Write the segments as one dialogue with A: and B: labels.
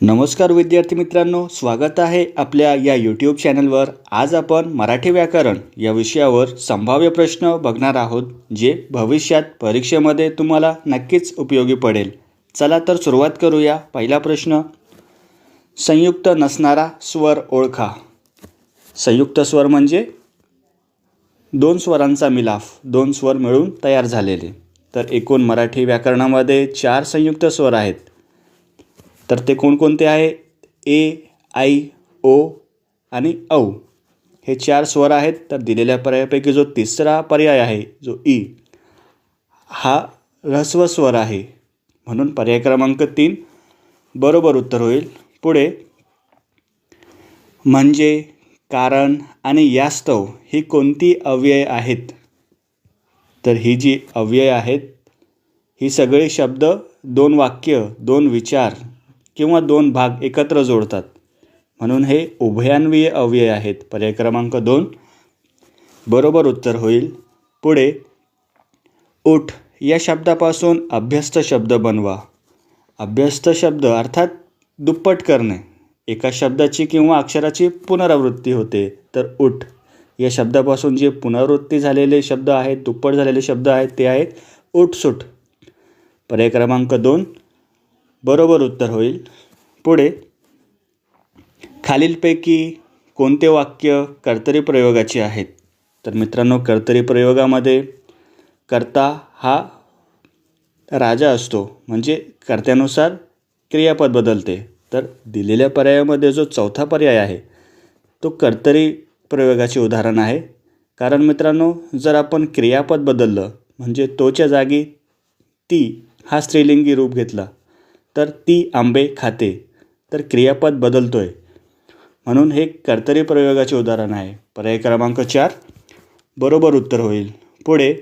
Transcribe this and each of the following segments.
A: नमस्कार विद्यार्थी मित्रांनो, स्वागत आहे आपल्या या यूट्यूब चॅनलवर। आज आपण मराठी व्याकरण या विषयावर संभाव्य प्रश्न बघणार आहोत, जे भविष्यात परीक्षेमध्ये तुम्हाला नक्कीच उपयोगी पडेल। चला तर सुरुवात करूया। पहिला प्रश्न, संयुक्त नसणारा स्वर ओळखा। संयुक्त स्वर म्हणजे दोन स्वरांचा मिलाफ, दोन स्वर मिळून तयार झालेले। तर एकूण मराठी व्याकरणामध्ये 4 संयुक्त स्वर आहेत। तर ते कोणकोणते आहे? ए, आई, ओ आणि औ हे 4 स्वर आहेत। तर दिलेल्या पर्यायापैकी जो तिसरा पर्याय आहे, जो ई, हा ऱ्हस्व स्वर आहे, म्हणून पर्याय क्रमांक 3 बरोबर उत्तर होईल। पुढे, म्हणजे, कारण आणि यास्तव ही कोणती अव्यय आहेत? तर ही जी अव्यय आहेत, ही सगळे शब्द 2 वाक्य, 2 विचार किंवा 2 भाग एकत्र जोडतात, म्हणून हे उभयान्वयी अव्यय आहेत। पर्याय क्रमांक 2 बरोबर उत्तर होईल। पुढे, उठ या शब्दापासून अभ्यस्त शब्द बनवा। अभ्यस्त शब्द अर्थात दुप्पट करणे, एका शब्दाची किंवा अक्षराची पुनरावृत्ती होते। तर उठ या शब्दापासून जे पुनरावृत्ती झालेले शब्द आहेत, दुप्पट झालेले शब्द आहेत, ते आहेत उठसूट। पर्याय क्रमांक 2 बरोबर उत्तर होईल। पुढे, खालीलपैकी कोणते वाक्य कर्तरी प्रयोगाचे आहेत? तर मित्रांनो, कर्तरी प्रयोगामध्ये कर्ता हा राजा असतो, म्हणजे कर्त्यानुसार क्रियापद बदलते। तर दिलेल्या पर्यायामध्ये जो चौथा पर्याय आहे, तो कर्तरी प्रयोगाचे उदाहरण आहे। कारण मित्रांनो, जर आपण क्रियापद बदललं, म्हणजे तोच्या जागी ती हा स्त्रीलिंगी रूप घेतला, तर ती आंबे खाते, तर क्रियापद बदलतोय, म्हणून हे कर्तरी प्रयोगाचे उदाहरण आहे। पर्याय क्रमांक 4 बरोबर उत्तर होईल। पुढे,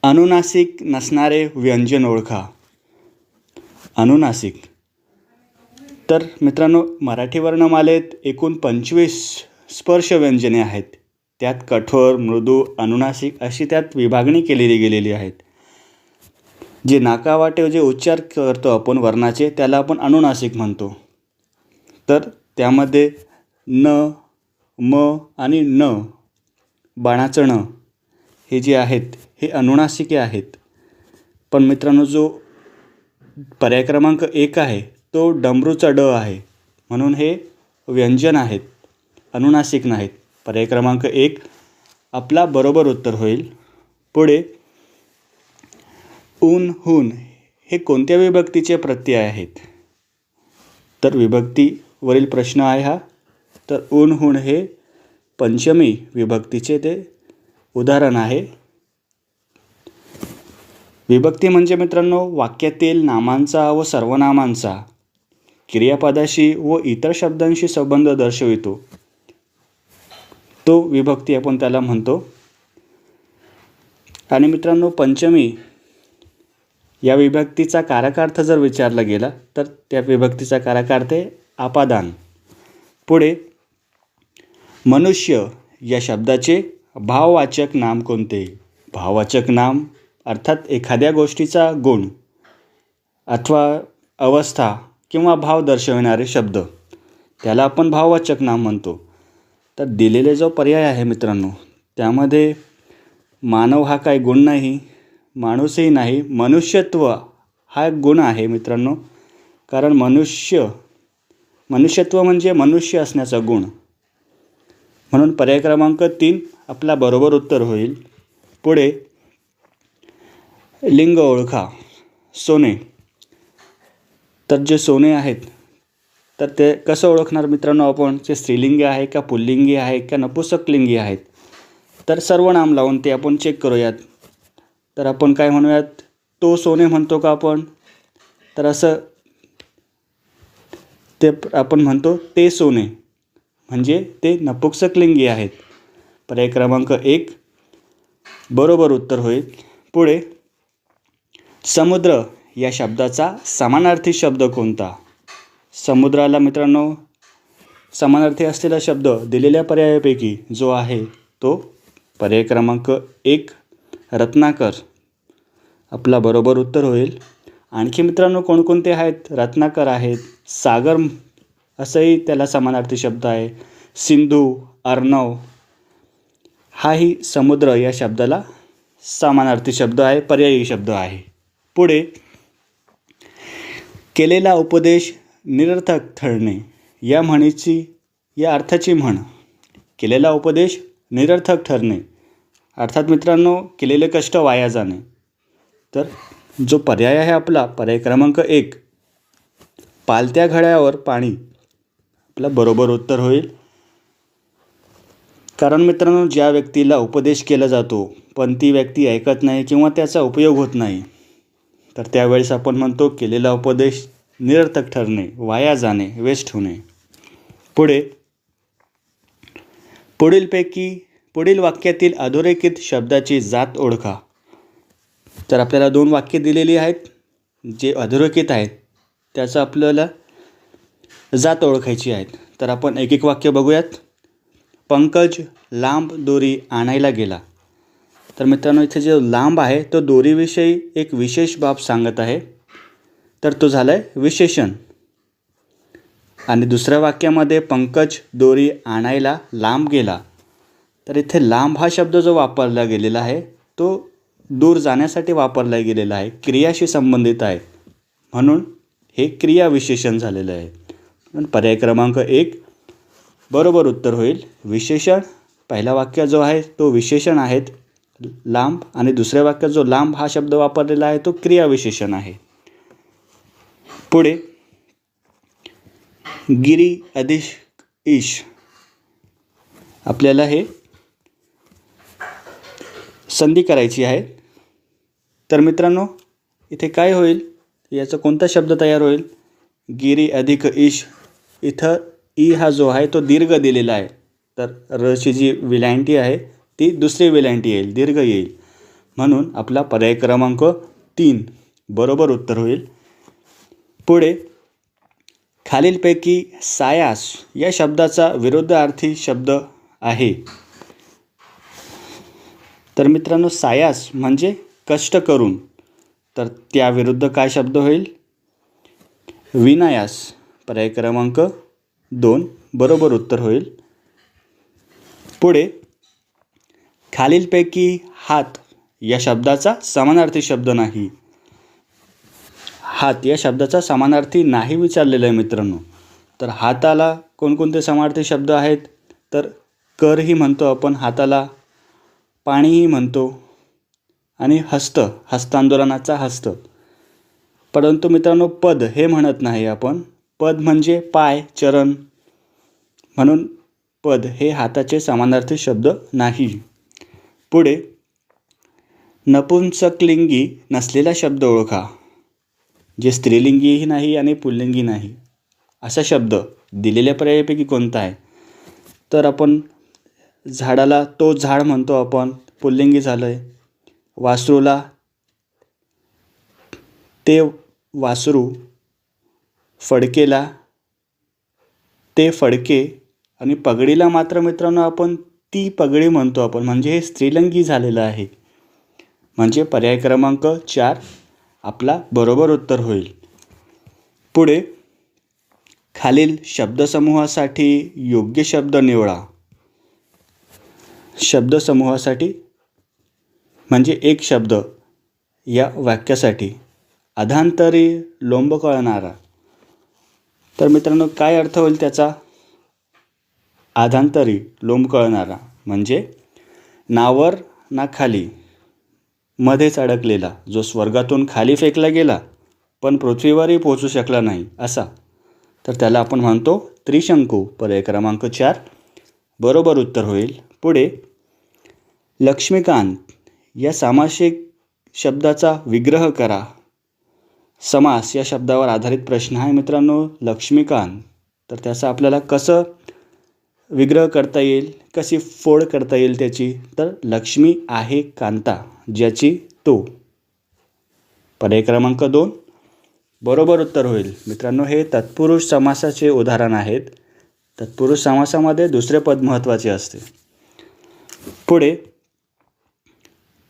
A: अनुनासिक नसणारे व्यंजन ओळखा। अनुनासिक, तर मित्रांनो, मराठी वर्णमालेत एकूण 25 स्पर्श व्यंजने आहेत। त्यात कठोर, मृदू, अनुनासिक अशी त्यात विभागणी केलेली गेलेली आहेत। जे नाकावाटे जे उच्चार करतो आपण वर्णाचे, त्याला आपण अनुनासिक म्हणतो। तर त्यामध्ये न, म आणि न, बाणाचं न, हे जे आहेत हे अनुनासिके आहेत। पण मित्रांनो, जो पर्याय क्रमांक 1 आहे, तो डमरूचा ड आहे, म्हणून हे व्यंजन आहेत, अनुनासिक नाहीत। पर्याय क्रमांक 1 आपला बरोबर उत्तर होईल। पुढे, ऊन, हून हे कोणत्या विभक्तीचे प्रत्यय आहेत? तर विभक्तीवरील प्रश्न आहे हा। तर ऊन, हून हे पंचमी विभक्तीचे ते उदाहरण आहे। विभक्ती म्हणजे मित्रांनो, वाक्यातील नामांचा व सर्वनामांचा क्रियापदाशी व इतर शब्दांशी संबंध दर्शवितो, तो विभक्ती आपण त्याला म्हणतो। आणि मित्रांनो, पंचमी या विभक्तीचा कारकार्थ जर विचारला गेला, तर त्या विभक्तीचा कारकार्थ आहे आपादान। पुढे, मनुष्य या शब्दाचे भाववाचक नाम कोणते? भाववाचक नाम अर्थात एखाद्या गोष्टीचा गुण अथवा अवस्था किंवा भाव दर्शविणारे शब्द, त्याला आपण भाववाचक नाम म्हणतो। तर दिलेले जो पर्याय आहे मित्रांनो, त्यामध्ये मानव हा काही गुण नाही, माणूसही नाही, मनुष्यत्व हा गुण आहे मित्रांनो। कारण मनुष्यत्व म्हणजे मनुष्य असण्याचा गुण, म्हणून पर्याय क्रमांक 3 आपला बरोबर उत्तर होईल। पुढे, लिंग ओळखा। सोने, तर जे सोने आहेत, तर ते कसं ओळखणार मित्रांनो आपण? ते स्त्रीलिंगी आहे का, पुल्लिंगी आहे का, नपुंसकलिंगी आहेत? तर सर्वनाम लावून ते आपण चेक करूयात। तर आपण काय म्हणूयात? तो सोने म्हणतो का आपण? तर असं ते आपण म्हणतो ते सोने, म्हणजे ते नपुंसकलिंगी आहेत। पर्याय क्रमांक 1 बरोबर उत्तर होईल। पुढे, समुद्र या शब्दाचा समानार्थी शब्द कोणता? समुद्राला मित्रांनो समानार्थी असलेला शब्द दिलेल्या पर्यायापैकी जो आहे, तो पर्याय क्रमांक 1 रत्नाकर आपला बरोबर उत्तर होईल। आणखी मित्रांनो कोणकोणते आहेत? रत्नाकर आहेत, सागर असंही त्याला समानार्थी शब्द आहे, सिंधू, अर्णव हाही समुद्र या शब्दाला समानार्थी शब्द आहे, पर्यायी शब्द आहे. पुढे केलेला उपदेश निरर्थक ठरणे या म्हणीची या अर्थाची म्हण. केलेला उपदेश निरर्थक ठरणे अर्थात मित्रांनो केलेले कष्ट वाया जाणे. तर जो पर्याय आहे आपला पर्याय क्रमांक 1 पालत्या घड्यावर पाणी आपला बरोबर उत्तर होईल. कारण मित्रांनो ज्या व्यक्तीला उपदेश केला जातो पण ती व्यक्ती ऐकत नाही किंवा त्याचा उपयोग होत नाही तर त्यावेळेस आपण म्हणतो केलेला उपदेश निरर्थक ठरणे, वाया जाणे, वेस्ट होणे. पुढील वाक्यातील अधोरेखित शब्दाची जात ओळखा. तर आपल्याला 2 वाक्ये दिलेली आहेत जे अधोरेखित आहेत त्याचं आपल्याला जात ओळखायची आहेत. तर आपण एक एक वाक्य बघूयात. पंकज लांब दोरी आणायला गेला. तर मित्रांनो इथे जो लांब आहे तो दोरीविषयी एक विशेष बाब सांगत आहे तर तो झाला आहे विशेषण. आणि दुसऱ्या वाक्यामध्ये पंकज दोरी आणायला लांब गेला. तर इथे लांब हा शब्द जो वापरला गेलेला आहे तो दूर जाण्यासाठी वापरला गेलेला आहे, क्रियाशी संबंधित आहे म्हणून हे क्रियाविशेषण झालेलं आहे. पण पर्याय क्रमांक 1 बरोबर उत्तर होईल. विशेषण पहिला वाक्य जो आहे तो विशेषण आहेत लांब आणि दुसऱ्या वाक्यात जो लांब हा शब्द वापरलेला आहे तो क्रियाविशेषण आहे. पुढे गिरी अधिक ईश आपल्याला हे संधी करायची आहे. तर मित्रांनो इथे काय होईल याचा कोणता शब्द तयार होईल? गिरी अधिक ईश. इथं ई हा जो आहे तो दीर्घ दिलेला आहे तर रची जी वेलांटी आहे ती दुसरी वेलांटी येईल, दीर्घ येईल म्हणून आपला पर्याय क्रमांक 3 बरोबर उत्तर होईल. पुढे खालीलपैकी सायास या शब्दाचा विरुद्धार्थी शब्द आहे. तर मित्रांनो सायास म्हणजे कष्ट करून तर त्याविरुद्ध काय शब्द होईल? विनायास. पर्याय क्रमांक 2 बरोबर उत्तर होईल. पुढे खालीलपैकी हात या शब्दाचा समानार्थी शब्द नाही. हात या शब्दाचा समानार्थी नाही विचारलेला आहे मित्रांनो. तर हाताला कोणकोणते समानार्थी शब्द आहेत? तर करही म्हणतो आपण हाताला, पाणीही म्हणतो आणि हस्तांदोलनाचा हस्त. परंतु मित्रांनो पद हे म्हणत नाही आपण. पद म्हणजे पाय, चरण म्हणून पद हे हाताचे समानार्थी शब्द नाही. पुढे नपुंसकलिंगी नसलेला शब्द ओळखा. जे स्त्रीलिंगीही नाही आणि पुल्लिंगी नाही असा शब्द दिलेल्या पर्यायापैकी कोणता आहे? तर आपण झाडाला तो झाड म्हणतो आपण, पुल्लिंगी झालं आहे. वासरूला ते वासरू, फडकेला ते फडके आणि पगडीला मात्र मित्रांनो आपण ती पगडी म्हणतो आपण, म्हणजे हे स्त्रीलिंगी झालेलं आहे. म्हणजे पर्याय क्रमांक 4 आपला बरोबर उत्तर होईल. पुढे खालील शब्दसमूहासाठी योग्य शब्द निवडा. शब्दसमूहासाठी म्हणजे एक शब्द या वाक्यासाठी अधांतरी लोंबकळणारा. तर मित्रांनो काय अर्थ होईल त्याचा? अधांतरी लोंबकळणारा म्हणजे नावर ना खाली, मध्येच अडकलेला, जो स्वर्गातून खाली फेकला गेला पण पृथ्वीवरही पोहोचू शकला नाही असा. तर त्याला आपण म्हणतो त्रिशंकू. पर्याय क्रमांक 4 बरोबर उत्तर होईल. पुढे लक्ष्मीकांत या सामासिक शब्दाचा विग्रह करा. समास या शब्दावर आधारित प्रश्न आहे मित्रांनो. लक्ष्मीकांत तर त्याचा आपल्याला कसं विग्रह करता येईल, कशी फोड करता येईल त्याची? तर लक्ष्मी आहे कांता ज्याची तो. पर्याय क्रमांक 2 बरोबर उत्तर होईल. मित्रांनो हे तत्पुरुष समासाचे उदाहरण आहेत. तत्पुरुष समासामध्ये दुसरे पद महत्त्वाचे असते. पुढे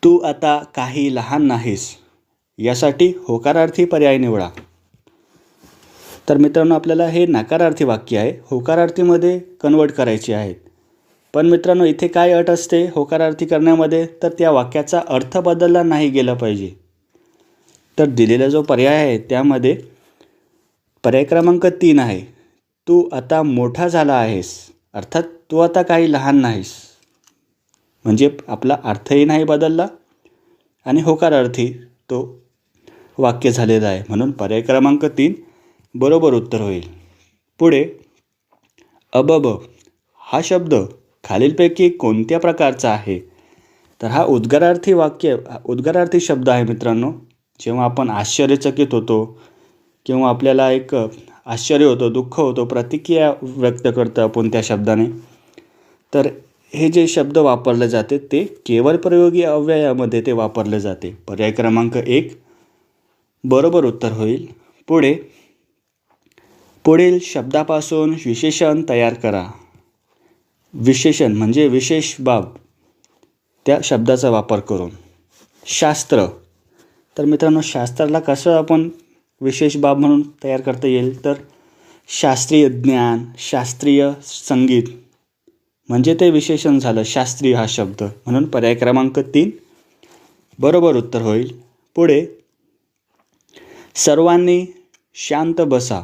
A: तू आता काही लहान नाहीस यासाठी होकारार्थी पर्याय निवडा. तर मित्रांनो, आपल्याला हे नकारार्थी वाक्य आहे, होकारार्थीमध्ये कन्वर्ट करायचे आहेत. पण मित्रांनो, इथे काय अट असते होकारार्थी करण्यामध्ये, तर त्या वाक्याचा अर्थ बदलला नाही गेला पाहिजे. तर दिलेला जो पर्याय आहे त्यामध्ये पर्याय क्रमांक 3 आहे, तू आता मोठा झाला आहेस, अर्थात तू आता काही लहान नाहीस. म्हणजे आपला अर्थही नाही बदलला आणि होकारार्थी तो वाक्य झालेला आहे, म्हणून पर्याय क्रमांक 3 बरोबर उत्तर होईल. पुढे अबब हा शब्द खालीलपैकी कोणत्या प्रकारचा आहे? तर हा उद्गारार्थी शब्द आहे मित्रांनो. जेव्हा आपण आश्चर्यचकित होतो किंवा आपल्याला एक आश्चर्य होतं, दुःख होतं, प्रतिक्रिया व्यक्त करतो आपण त्या शब्दाने, तर हे जे शब्द वापरले जाते ते केवळ प्रयोगी अव्ययामध्ये ते वापरले जाते. पर्याय क्रमांक 1 बरोबर उत्तर होईल. पुढील शब्दापासून विशेषण तयार करा. विशेषण म्हणजे विशेष बाब, त्या शब्दाचा वापर करून. शास्त्र, तर मित्रांनो शास्त्राला कसं आपण विशेष बाब म्हणून तयार करता येईल, तर शास्त्रीय ज्ञान, शास्त्रीय संगीत म्हणजे ते विशेषण झालं, शास्त्रीय हा शब्द, म्हणून पर्याय क्रमांक 3 बरोबर उत्तर होईल. पुढे सर्वांनी शांत बसा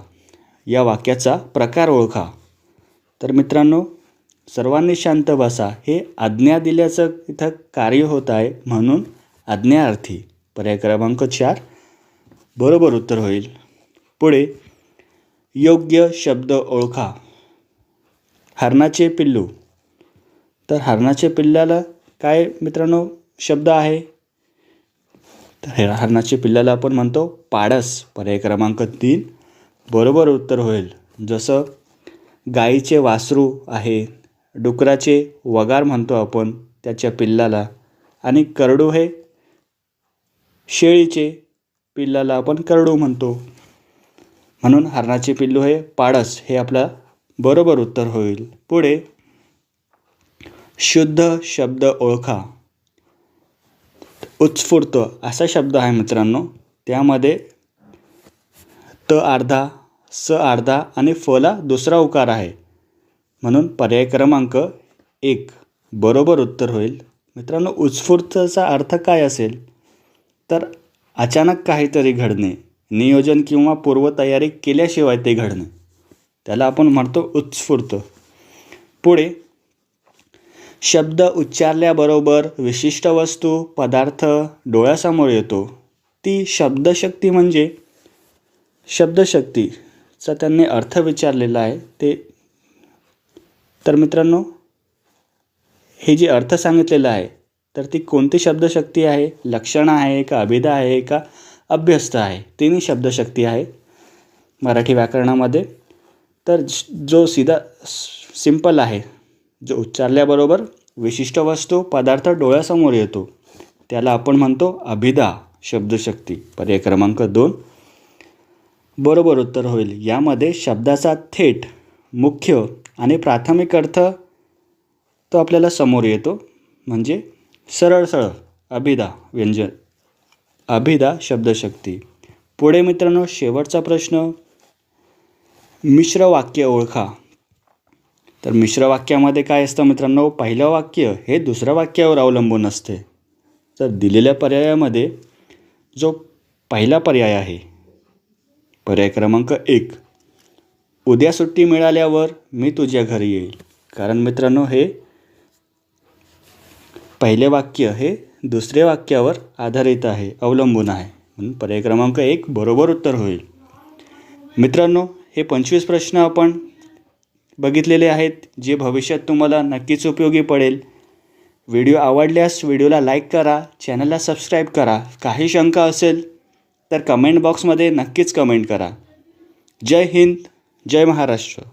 A: या वाक्याचा प्रकार ओळखा. तर मित्रांनो, सर्वांनी शांत बसा हे आज्ञा दिल्याचं इथं कार्य होत आहे, म्हणून आज्ञार्थी. पर्याय क्रमांक 4 बरोबर उत्तर होईल. पुढे योग्य शब्द ओळखा. हरणाचे पिल्लू, तर हरणाचे पिल्लाला काय मित्रांनो शब्द आहे, तर हरणाचे पिल्लाला आपण म्हणतो पाडस. पर्याय क्रमांक 3 बरोबर उत्तर होईल. जसं गाईचे वासरू आहे, डुकराचे वगार म्हणतो आपण त्याच्या पिल्लाला, आणि करडू हे शेळीचे पिल्लाला आपण करडू म्हणतो, म्हणून हरणाचे पिल्लू हे पाडस हे आपला बरोबर उत्तर होईल. पुढे शुद्ध शब्द ओळखा. उत्स्फूर्त असा शब्द आहे मित्रांनो, त्यामध्ये त अर्धा, स अर्धा आणि फला दुसरा उकार आहे, म्हणून पर्याय क्रमांक 1 बरोबर उत्तर होईल. मित्रांनो, उत्स्फूर्तचा अर्थ काय असेल, तर अचानक काहीतरी घडणे, नियोजन किंवा पूर्वतयारी केल्याशिवाय ते घडणे, त्याला आपण म्हणतो उत्स्फूर्त. पुढे शब्द उच्चारल्याबरोबर विशिष्ट वस्तू, पदार्थ डोळ्यासमोर येतो, ती शब्दशक्ती. म्हणजे शब्दशक्तीचा त्यांनी अर्थ विचारलेला आहे ते. तर मित्रांनो, हे जे अर्थ सांगितलेला आहे तर ती कोणती शब्दशक्ती आहे? लक्षण आहे का, अभिधा आहे का, अभ्यस्त आहे? तिन्ही शब्दशक्ती आहे मराठी व्याकरणामध्ये. तर जो सीधा सिंपल आहे, जो उच्चारल्याबरोबर विशिष्ट वस्तू, पदार्थ डोळ्यासमोर येतो, त्याला आपण म्हणतो अभिधा शब्दशक्ती. पर्याय क्रमांक 2 बरोबर उत्तर होईल. यामध्ये शब्दाचा थेट, मुख्य आणि प्राथमिक अर्थ तो आपल्याला समोर येतो, म्हणजे सरळ अभिधा व्यंजन, अभिधा शब्दशक्ती. पुढे मित्रांनो शेवटचा प्रश्न, मिश्र वाक्य ओळखा. तर मिश्र वाक्यामध्ये काय असतं मित्रांनो, पहिलं वाक्य हे दुसऱ्या वाक्यावर अवलंबून असते. तर दिलेल्या पर्यायामध्ये जो पहिला पर्याय आहे, पर्याय क्रमांक 1, उद्या सुट्टी मिळाल्यावर मी तुझ्या घरी येईल. कारण मित्रांनो हे पहिले वाक्य हे दुसऱ्या वाक्यावर आधारित आहे, अवलंबून आहे, म्हणून पर्याय क्रमांक 1 बरोबर उत्तर होईल. मित्रांनो, हे 25 प्रश्न आपण बघितलेले आहेत, जे भविष्यात तुम्हाला नक्कीच उपयोगी पडेल. व्हिडिओ आवडल्यास व्हिडिओला लाईक करा, चॅनलला सबस्क्राईब करा. काही शंका असेल तर कमेंट बॉक्समध्ये नक्कीच कमेंट करा. जय हिंद, जय महाराष्ट्र.